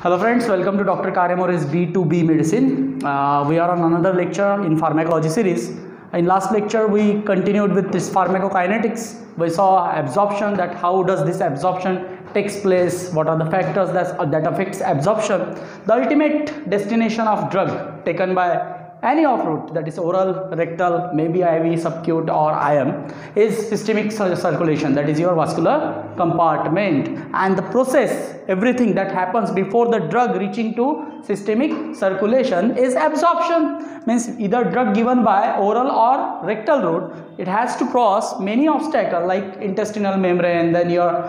Hello friends, welcome to Dr. Karyamore's B2B Medicine. We are on another lecture in pharmacology series. In last lecture we continued with this pharmacokinetics. We saw absorption, that how does this absorption takes place, what are the factors that affects absorption. The ultimate destination of drug taken by any of route, that is oral, rectal, maybe IV, subcute or IM, is systemic circulation, that is your vascular compartment. And the process, everything that happens before the drug reaching to systemic circulation is absorption. Means either drug given by oral or rectal route, it has to cross many obstacles like intestinal membrane, then your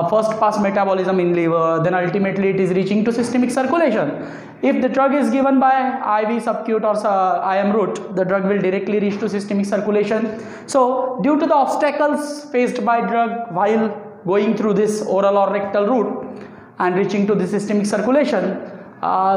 first pass metabolism in liver, then ultimately it is reaching to systemic circulation. If the drug is given by IV, subcute or IM route, the drug will directly reach to systemic circulation. So due to the obstacles faced by drug while going through this oral or rectal route and reaching to the systemic circulation,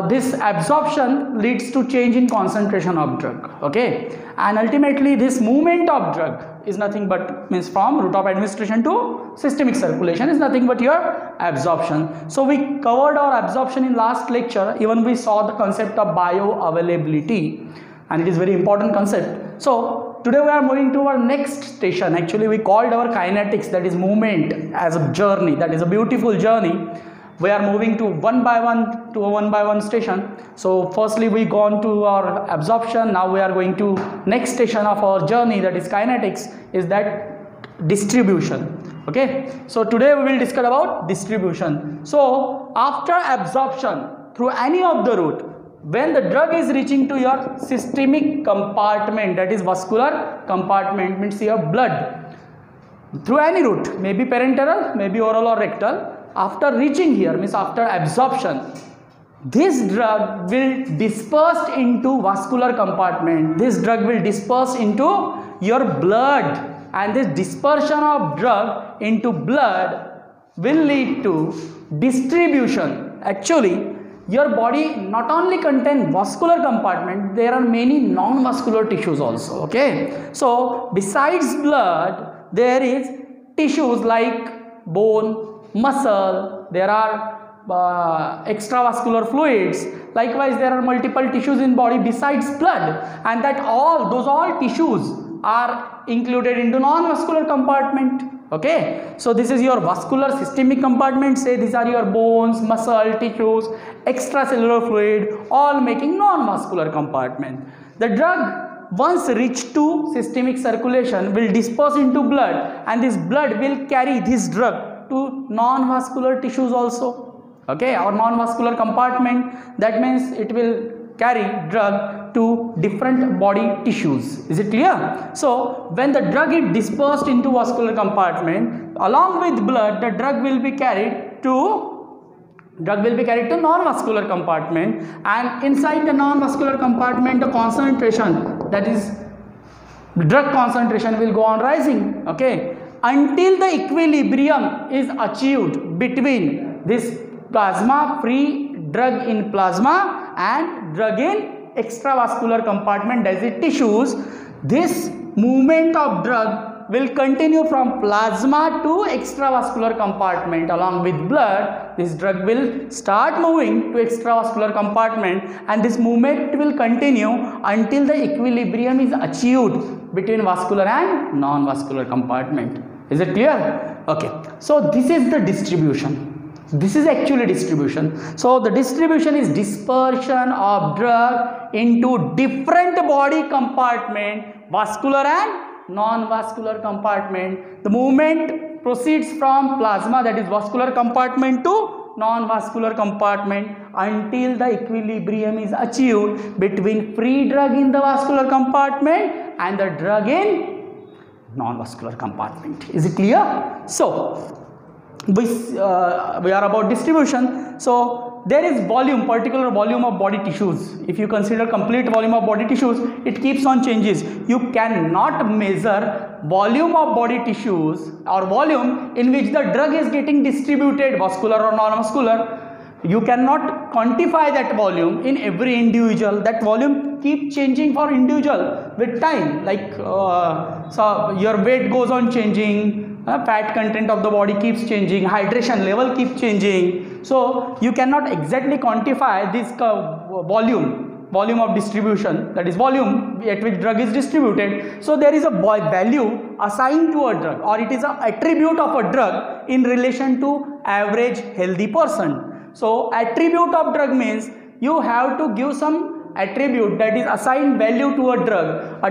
this absorption leads to change in concentration of drug, okay, and ultimately this movement of drug is nothing but means from route of administration to systemic circulation is nothing but your absorption. So we covered our absorption in last lecture. Even we saw the concept of bioavailability, and it is very important concept. So today we are moving to our next station. Actually we called our kinetics, that is movement, as a journey, that is a beautiful journey. We are moving to one by one station. So firstly we gone to our absorption. Now we are going to next station of our journey, that is kinetics, is that distribution. Okay, so today we will discuss about distribution. So after absorption through any of the route, when the drug is reaching to your systemic compartment, that is vascular compartment, means your blood, through any route, maybe parenteral, maybe oral or rectal, after reaching here, means after absorption, this drug will disperse into vascular compartment. This drug will disperse into your blood, and this dispersion of drug into blood will lead to distribution. Actually your body not only contains vascular compartment, there are many non-vascular tissues also, okay. So besides blood there is tissues like bone, muscle, there are extravascular fluids. Likewise there are multiple tissues in body besides blood, and that all tissues are included into non-vascular compartment, okay. So this is your vascular systemic compartment. Say these are your bones, muscle, tissues, extracellular fluid, all making non-vascular compartment. The drug once reached to systemic circulation will disperse into blood, and this blood will carry this drug to non-vascular tissues also, okay, or non-vascular compartment. That means it will carry drug to different body tissues. Is it clear? So when the drug is dispersed into vascular compartment, along with blood, the drug will be carried to non-vascular compartment, and inside the non-vascular compartment the concentration, that is drug concentration, will go on rising, okay, until the equilibrium is achieved between this plasma free drug in plasma and drug in extravascular compartment, that is tissues. This movement of drug will continue from plasma to extravascular compartment. Along with blood, this drug will start moving to extravascular compartment, and this movement will continue until the equilibrium is achieved between vascular and non-vascular compartment. Is it clear? Okay, so this is the distribution. This is actually distribution. So the distribution is dispersion of drug into different body compartment, vascular and non-vascular compartment. The movement proceeds from plasma, that is vascular compartment, to non-vascular compartment until the equilibrium is achieved between free drug in the vascular compartment and the drug in non-vascular compartment. Is it clear? So we are about distribution. So there is volume, particular volume of body tissues. If you consider complete volume of body tissues, it keeps on changes. You cannot measure volume of body tissues or volume in which the drug is getting distributed, vascular or non-vascular. You cannot quantify that volume in every individual. That volume keep changing for individual with time, like so your weight goes on changing, fat content of the body keeps changing, hydration level keeps changing, So you cannot exactly quantify this volume of distribution, that is volume at which drug is distributed. So there is a value assigned to a drug, or it is an attribute of a drug in relation to average healthy person. So attribute of drug means you have to give some attribute, that is assigned value to a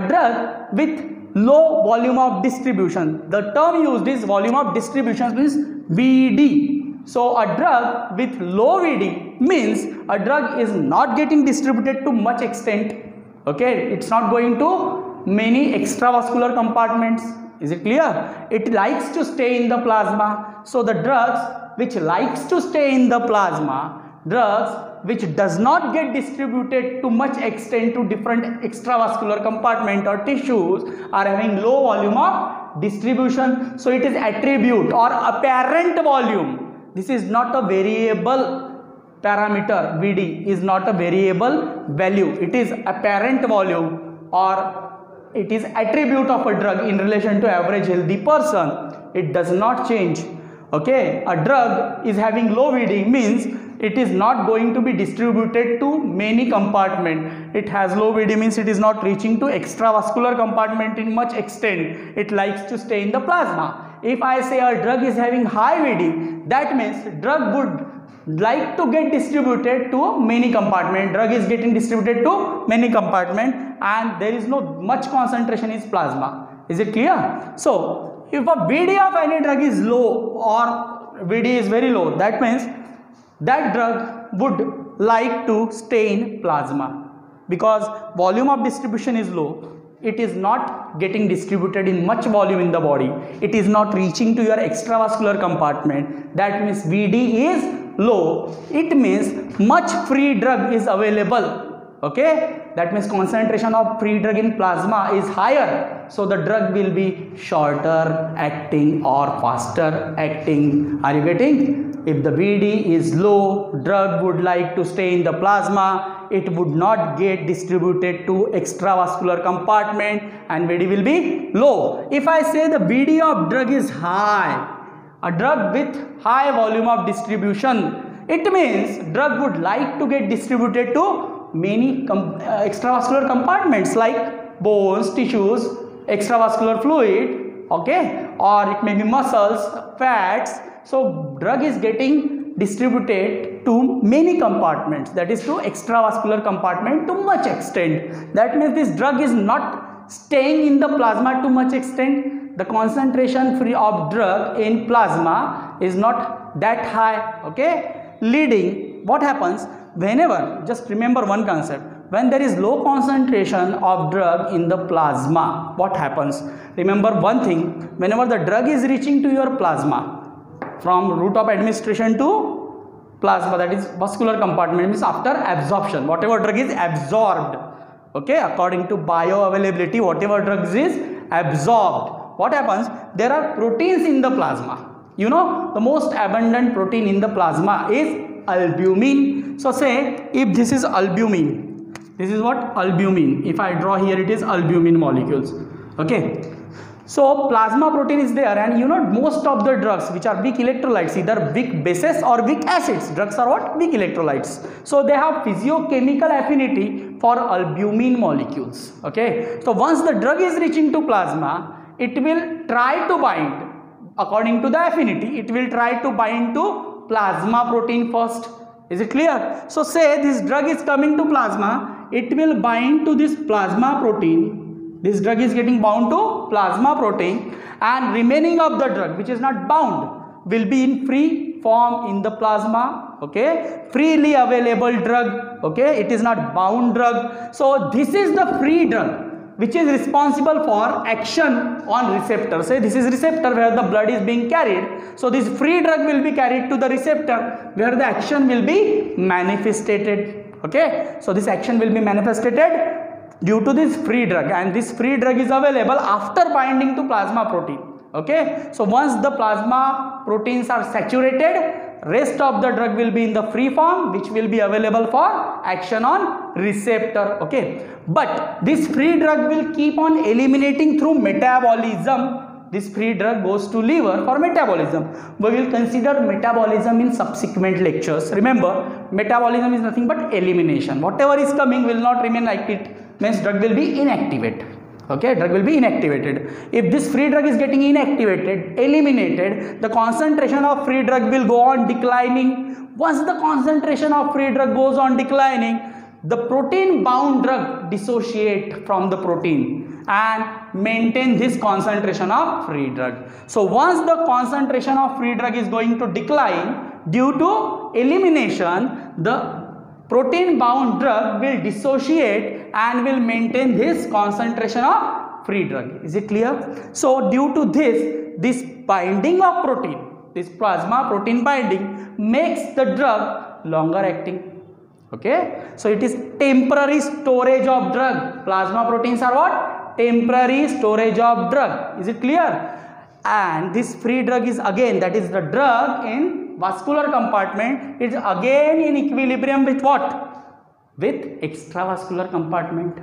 drug with low volume of distribution. The term used is volume of distribution, means VD. So a drug with low VD means a drug is not getting distributed to much extent. Okay, it's not going to many extravascular compartments. Is it clear? It likes to stay in the plasma. So the drugs which likes to stay in the plasma, drugs which does not get distributed to much extent to different extravascular compartment or tissues, are having low volume of distribution. So it is attribute or apparent volume. This is not a variable parameter. VD is not a variable value. It is apparent volume, or it is attribute of a drug in relation to average healthy person. It does not change. Okay, a drug is having low VD means it is not going to be distributed to many compartment. It has low VD means it is not reaching to extravascular compartment in much extent. It likes to stay in the plasma. If I say a drug is having high VD, that means drug would like to get distributed to many compartment. Drug is getting distributed to many compartment and there is no much concentration in plasma. Is it clear? So if a VD of any drug is low or VD is very low, that means that drug would like to stay in plasma, because volume of distribution is low. It is not getting distributed in much volume in the body. It is not reaching to your extravascular compartment. That means VD is low. It means much free drug is available. Okay, that means concentration of free drug in plasma is higher. So the drug will be shorter acting or faster acting. Are you getting? If the VD is low, drug would like to stay in the plasma. It would not get distributed to extravascular compartment and VD will be low. If I say the VD of drug is high, a drug with high volume of distribution, it means drug would like to get distributed to many extravascular compartments like bones, tissues, extravascular fluid, okay, or it may be muscles, fats. So drug is getting distributed to many compartments, that is to extravascular compartment to much extent. That means this drug is not staying in the plasma to much extent. The concentration free of drug in plasma is not that high. Okay, leading, what happens whenever, just remember one concept, when there is low concentration of drug in the plasma, what happens? Remember one thing, whenever the drug is reaching to your plasma from route of administration to plasma, that is vascular compartment, means after absorption, whatever drug is absorbed, okay, according to bioavailability, whatever drugs is absorbed, what happens? There are proteins in the plasma. You know, the most abundant protein in the plasma is albumin. So say if this is albumin, this is what? Albumin. If I draw here, it is albumin molecules. Okay, so plasma protein is there, and you know most of the drugs which are weak electrolytes, either weak bases or weak acids, drugs are what? Weak electrolytes. So they have physiochemical affinity for albumin molecules. Okay, so once the drug is reaching to plasma, it will try to bind, according to the affinity, it will try to bind to plasma protein first. Is it clear? So say this drug is coming to plasma, it will bind to this plasma protein. This drug is getting bound to plasma protein, and remaining of the drug which is not bound will be in free form in the plasma. Okay, freely available drug. Okay, it is not bound drug. So this is the free drug which is responsible for action on receptor. Say this is receptor where the blood is being carried. So this free drug will be carried to the receptor where the action will be manifested. Okay, so this action will be manifested due to this free drug, and this free drug is available after binding to plasma protein. Okay, so once the plasma proteins are saturated, rest of the drug will be in the free form, which will be available for action on receptor. Okay, but this free drug will keep on eliminating through metabolism this free drug goes to liver for metabolism. We will consider metabolism in subsequent lectures. Remember, metabolism is nothing but elimination. Whatever is coming will not remain like it, means drug will be inactivated. Okay, drug will be inactivated. If this free drug is getting inactivated, eliminated, the concentration of free drug will go on declining. Once the concentration of free drug goes on declining, the protein bound drug dissociate from the protein and maintain this concentration of free drug. So once the concentration of free drug is going to decline due to elimination, the protein bound drug will dissociate and will maintain this concentration of free drug. Is it clear? So due to this binding of protein, this plasma protein binding makes the drug longer acting. Okay, so it is temporary storage of drug. Plasma proteins are what? Temporary storage of drug. Is it clear? And this free drug is again, that is the drug in vascular compartment, is again in equilibrium with what? With extravascular compartment.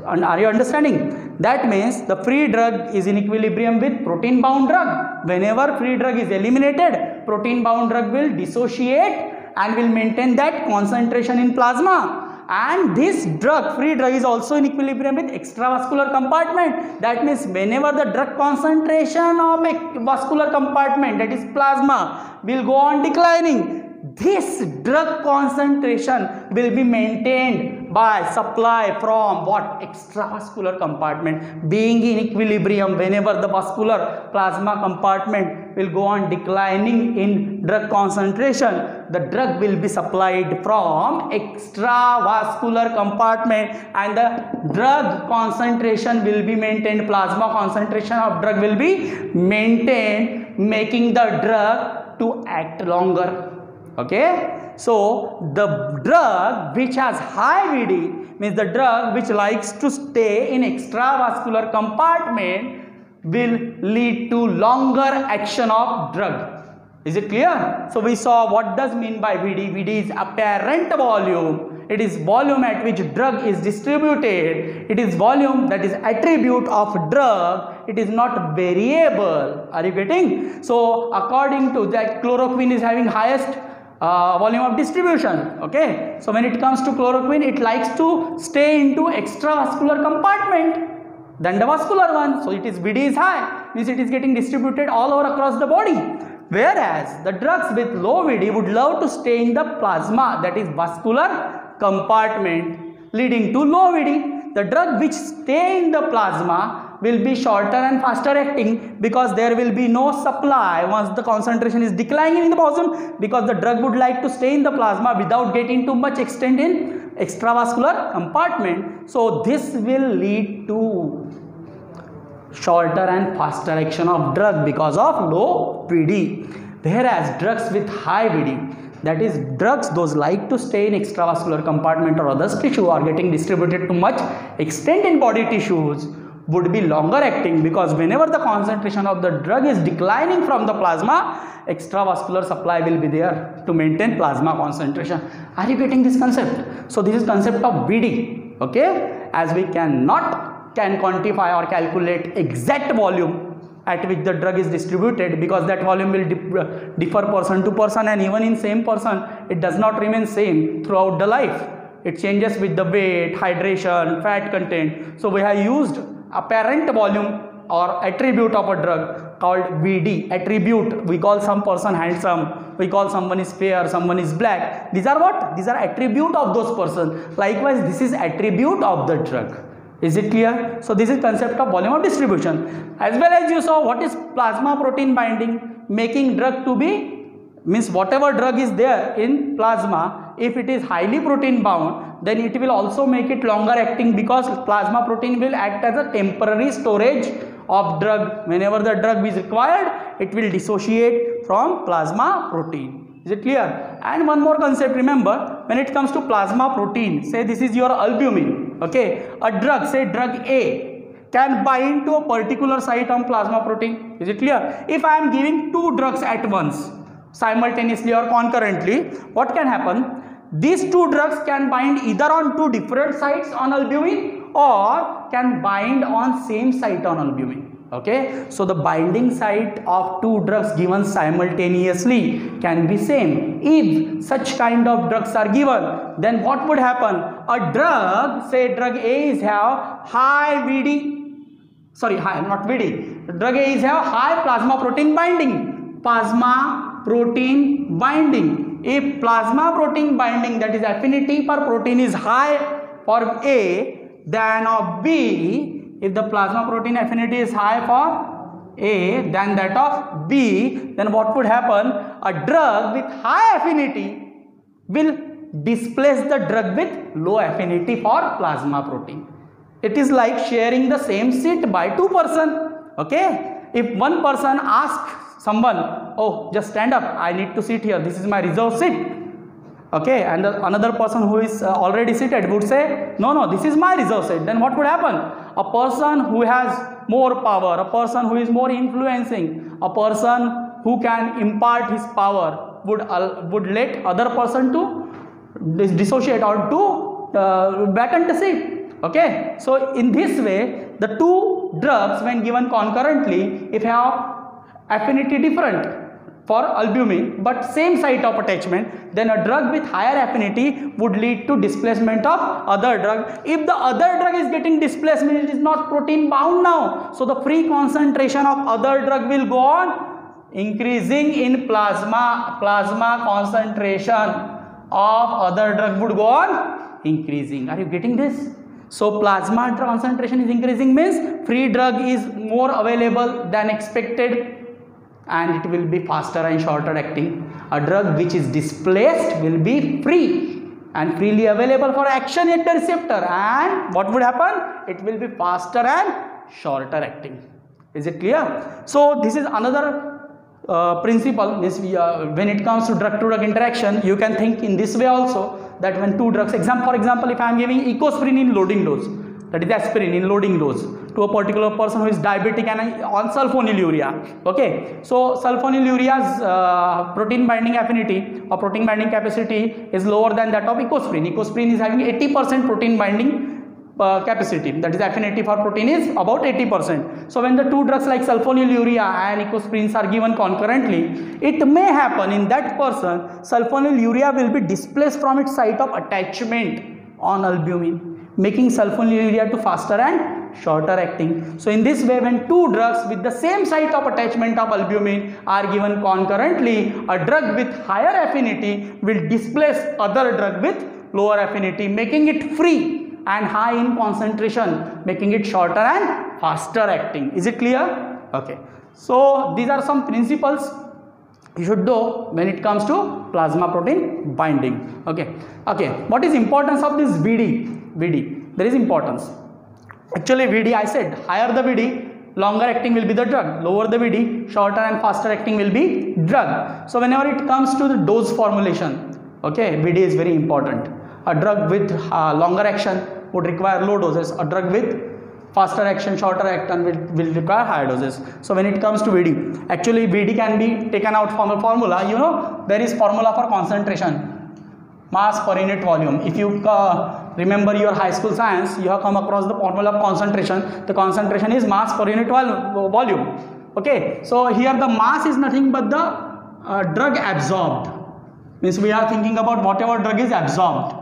Are you understanding? That means the free drug is in equilibrium with protein bound drug. Whenever free drug is eliminated, protein bound drug will dissociate and will maintain that concentration in plasma. And this drug, free drug, is also in equilibrium with extravascular compartment. That means whenever the drug concentration of a vascular compartment, that is plasma, will go on declining, this drug concentration will be maintained by supply from what? Extravascular compartment. Being in equilibrium, whenever the vascular plasma compartment will go on declining in drug concentration, the drug will be supplied from extravascular compartment and the drug concentration will be maintained, plasma concentration of drug will be maintained, making the drug to act longer. Okay, so the drug which has high VD, means the drug which likes to stay in extravascular compartment, will lead to longer action of drug. Is it clear? So we saw what does mean by VD. VD is apparent volume. It is volume at which drug is distributed. It is volume, that is attribute of drug. It is not variable. Are you getting? So according to that, chloroquine is having highest volume of distribution. Okay, so when it comes to chloroquine, it likes to stay into extravascular compartment than the vascular one. So it is VD is high, means it is getting distributed all over across the body. Whereas the drugs with low VD would love to stay in the plasma, that is vascular compartment, leading to low VD. The drug which stay in the plasma will be shorter and faster acting because there will be no supply once the concentration is declining in the bosom, because the drug would like to stay in the plasma without getting too much extent in extravascular compartment. So this will lead to shorter and faster action of drug because of low VD. Whereas drugs with high VD, that is drugs those like to stay in extravascular compartment or other tissue, are getting distributed to much extent in body tissues, would be longer acting, because whenever the concentration of the drug is declining from the plasma, extravascular supply will be there to maintain plasma concentration. Are you getting this concept? So this is concept of VD. Okay, as we can quantify or calculate exact volume at which the drug is distributed, because that volume will differ person to person, and even in same person it does not remain same throughout the life. It changes with the weight, hydration, fat content. So we have used apparent volume or attribute of a drug called VD. Attribute, we call some person handsome, we call someone is fair, someone is black. These are what? These are attribute of those persons. Likewise, this is attribute of the drug. Is it clear? So this is concept of volume of distribution. As well as you saw what is plasma protein binding, making drug to be, means whatever drug is there in plasma, if it is highly protein bound, then it will also make it longer acting, because plasma protein will act as a temporary storage of drug. Whenever the drug is required, it will dissociate from plasma protein. Is it clear? And one more concept, remember, when it comes to plasma protein, say this is your albumin. Okay, a drug, say drug A, can bind to a particular site on plasma protein. Is it clear? If I am giving two drugs at once, simultaneously or concurrently, what can happen? These two drugs can bind either on two different sites on albumin or can bind on same site on albumin. Okay, so the binding site of two drugs given simultaneously can be same. If such kind of drugs are given, then what would happen? A drug, say drug A is have high VD, sorry, high, not VD. Drug A is have high plasma protein binding. Plasma protein binding. If plasma protein binding, that is affinity per protein, is high for A than of B, if the plasma protein affinity is high for A than that of B, then what would happen? A drug with high affinity will displace the drug with low affinity for plasma protein. It is like sharing the same seat by two persons. Okay, if one person asks someone, oh, just stand up, I need to sit here, this is my reserve seat. Okay, and another person who is already seated would say, no, this is my reserve seat. Then what would happen? A person who has more power, a person who is more influencing, a person who can impart his power would let other person to dissociate or to vacant the seat. Okay, so in this way, the two drugs when given concurrently, if have affinity different for albumin but same site of attachment, then a drug with higher affinity would lead to displacement of other drug. If the other drug is getting displacement, it is not protein bound now, so the free concentration of other drug will go on increasing in plasma concentration of other drug would go on increasing. Are you getting this? So plasma concentration is increasing means free drug is more available than expected, and it will be faster and shorter acting. A drug which is displaced will be free and freely available for action at the receptor, and what would happen? It will be faster and shorter acting. Is it clear? So this is another principle. This when it comes to drug interaction, you can think in this way also, that when two drugs, for example, if I am giving ecosprin in loading dose, that is aspirin in loading dose, to a particular person who is diabetic and on sulfonylurea. Okay, so sulfonylurea's protein binding affinity or protein binding capacity is lower than that of ecosprin. Ecosprin is having 80% protein binding capacity, that is affinity for protein is about 80%. So when the two drugs like sulfonylurea and ecosprin are given concurrently, it may happen in that person sulfonylurea will be displaced from its site of attachment on albumin, making sulfonylurea to faster and shorter acting. So in this way, when two drugs with the same site of attachment of albumin are given concurrently, a drug with higher affinity will displace other drug with lower affinity, making it free and high in concentration, making it shorter and faster acting. Is it clear? Okay, so these are some principles you should know when it comes to plasma protein binding. Okay, what is importance of this VD? There is importance. Actually VD, I said higher the VD, longer acting will be the drug, lower the VD, shorter and faster acting will be drug. So whenever it comes to the dose formulation, okay, VD is very important. A drug with longer action would require low doses, a drug with faster action, shorter action will require higher doses. So when it comes to VD, actually VD can be taken out from a formula. You know, there is formula for concentration, mass per unit volume. If you remember your high school science, you have come across the formula of concentration. The concentration is mass per unit volume. Okay, so here the mass is nothing but the drug absorbed, means we are thinking about whatever drug is absorbed.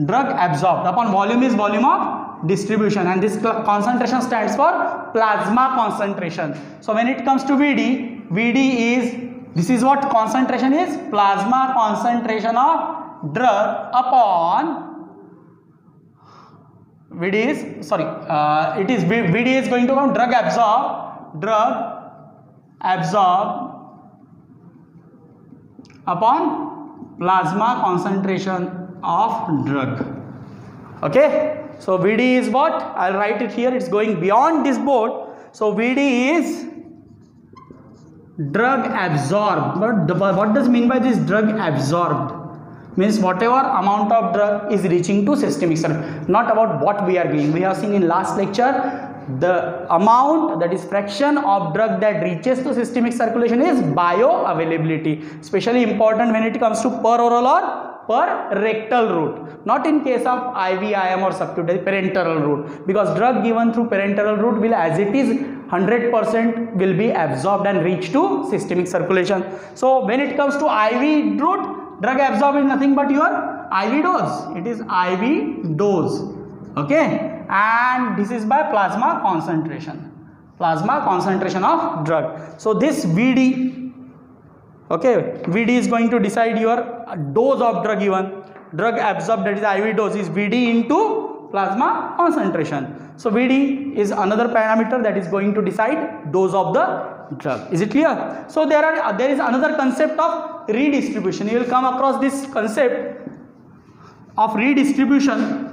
Drug absorbed upon volume is volume of distribution, and this concentration stands for plasma concentration. So when it comes to VD is, this is what concentration is, plasma concentration of drug upon VD is, sorry, it is VD is going to come drug absorbed upon plasma concentration of drug. Okay, so VD is what? I'll write it here, it's going beyond this board. So VD is drug absorbed. But what does mean by this drug absorbed? Means whatever amount of drug is reaching to systemic circulation, not about what we are giving. We have seen in last lecture, the amount, that is fraction of drug that reaches to systemic circulation is bioavailability, especially important when it comes to per oral or Per rectal route, not in case of IV, IM or subcutaneous, parenteral route, because drug given through parenteral route will, as it is, 100% will be absorbed and reach to systemic circulation. So when it comes to IV route, drug absorbed is nothing but your IV dose. It is IV dose. Okay, and this is by plasma concentration. Plasma concentration of drug. So this VD. Okay, VD is going to decide your dose of drug given. Drug absorbed, that is IV dose, is VD into plasma concentration. So VD is another parameter that is going to decide dose of the drug. Is it clear? So there is another concept of redistribution. You will come across this concept of redistribution.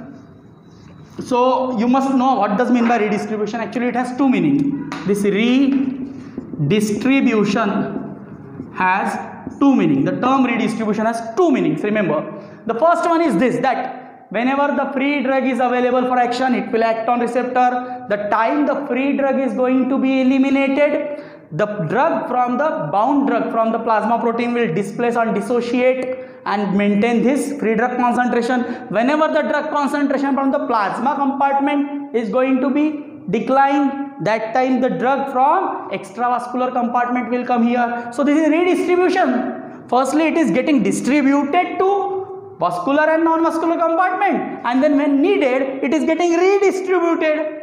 So you must know what does mean by redistribution. Actually it has two meanings. This redistribution has two meanings. The term redistribution has two meanings. Remember, the first one is this, that whenever the free drug is available for action, it will act on receptor. The time the free drug is going to be eliminated, the drug from the bound drug from the plasma protein will displace and dissociate and maintain this free drug concentration. Whenever the drug concentration from the plasma compartment is going to be declined, that time the drug from extravascular compartment will come here. So this is redistribution. Firstly, it is getting distributed to vascular and non-vascular compartment, and then when needed, it is getting redistributed.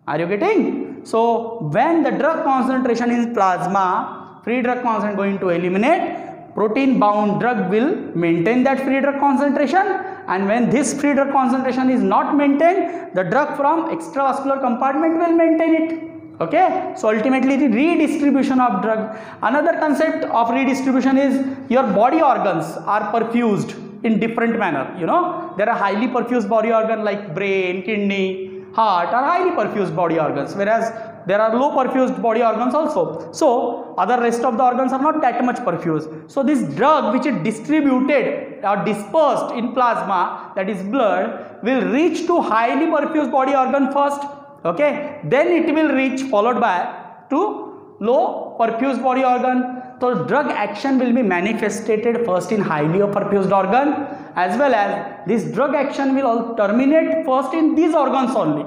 Are you getting? So when the drug concentration is plasma, free drug concentration going to eliminate, protein bound drug will maintain that free drug concentration, and when this free drug concentration is not maintained, the drug from extravascular compartment will maintain it. Okay, so ultimately the redistribution of drug. Another concept of redistribution is your body organs are perfused in different manner. You know, there are highly perfused body organs like brain, kidney, heart are highly perfused body organs, whereas there are low perfused body organs also. So other rest of the organs are not that much perfused. So this drug which is distributed or dispersed in plasma, that is blood, will reach to highly perfused body organ first. Okay, then it will reach followed by to low perfused body organ. So drug action will be manifested first in highly perfused organ, as well as this drug action will all terminate first in these organs only.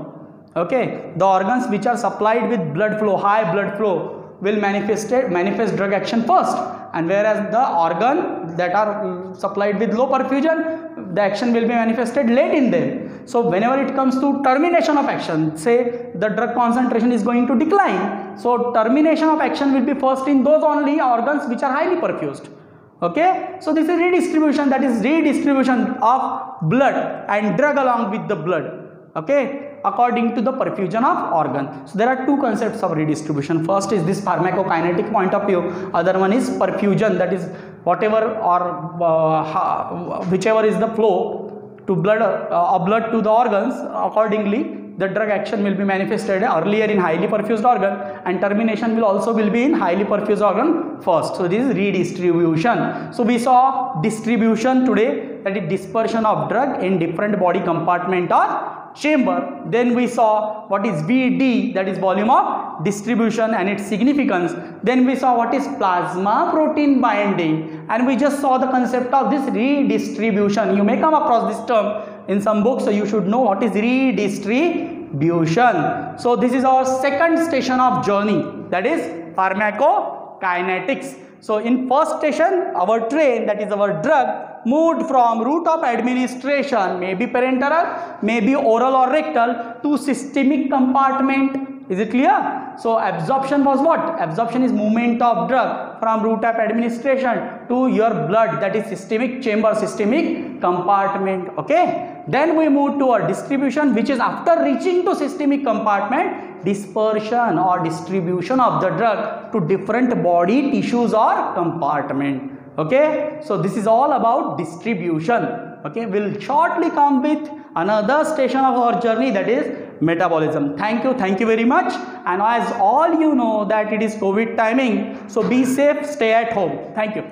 Okay, the organs which are supplied with blood flow, high blood flow, will manifest drug action first, and whereas the organ that are supplied with low perfusion, the action will be manifested late in them. So whenever it comes to termination of action, say the drug concentration is going to decline, so termination of action will be first in those only organs which are highly perfused. Okay, so this is redistribution, that is redistribution of blood and drug along with the blood. Okay, according to the perfusion of organ. So there are two concepts of redistribution. First is this pharmacokinetic point of view, other one is perfusion, that is whatever or whichever is the flow to blood of blood to the organs, accordingly the drug action will be manifested earlier in highly perfused organ, and termination will be in highly perfused organ first. So this is redistribution. So we saw distribution today, that is dispersion of drug in different body compartment or chamber. Then we saw what is VD, that is volume of distribution and its significance. Then we saw what is plasma protein binding, and we just saw the concept of this redistribution. You may come across this term in some books, so you should know what is redistribution. So this is our second station of journey, that is pharmacokinetics. So in first station, our train, that is our drug, moved from route of administration, maybe parenteral, maybe oral or rectal, to systemic compartment. Is it clear? So absorption was what? Absorption is movement of drug from route of administration to your blood, that is systemic chamber, systemic compartment. Okay, then we move to our distribution, which is after reaching to systemic compartment, dispersion or distribution of the drug to different body tissues or compartment. Okay, so this is all about distribution. Okay, we'll shortly come with another station of our journey, that is metabolism. Thank you very much. And as all you know that it is COVID timing, so be safe, stay at home. Thank you.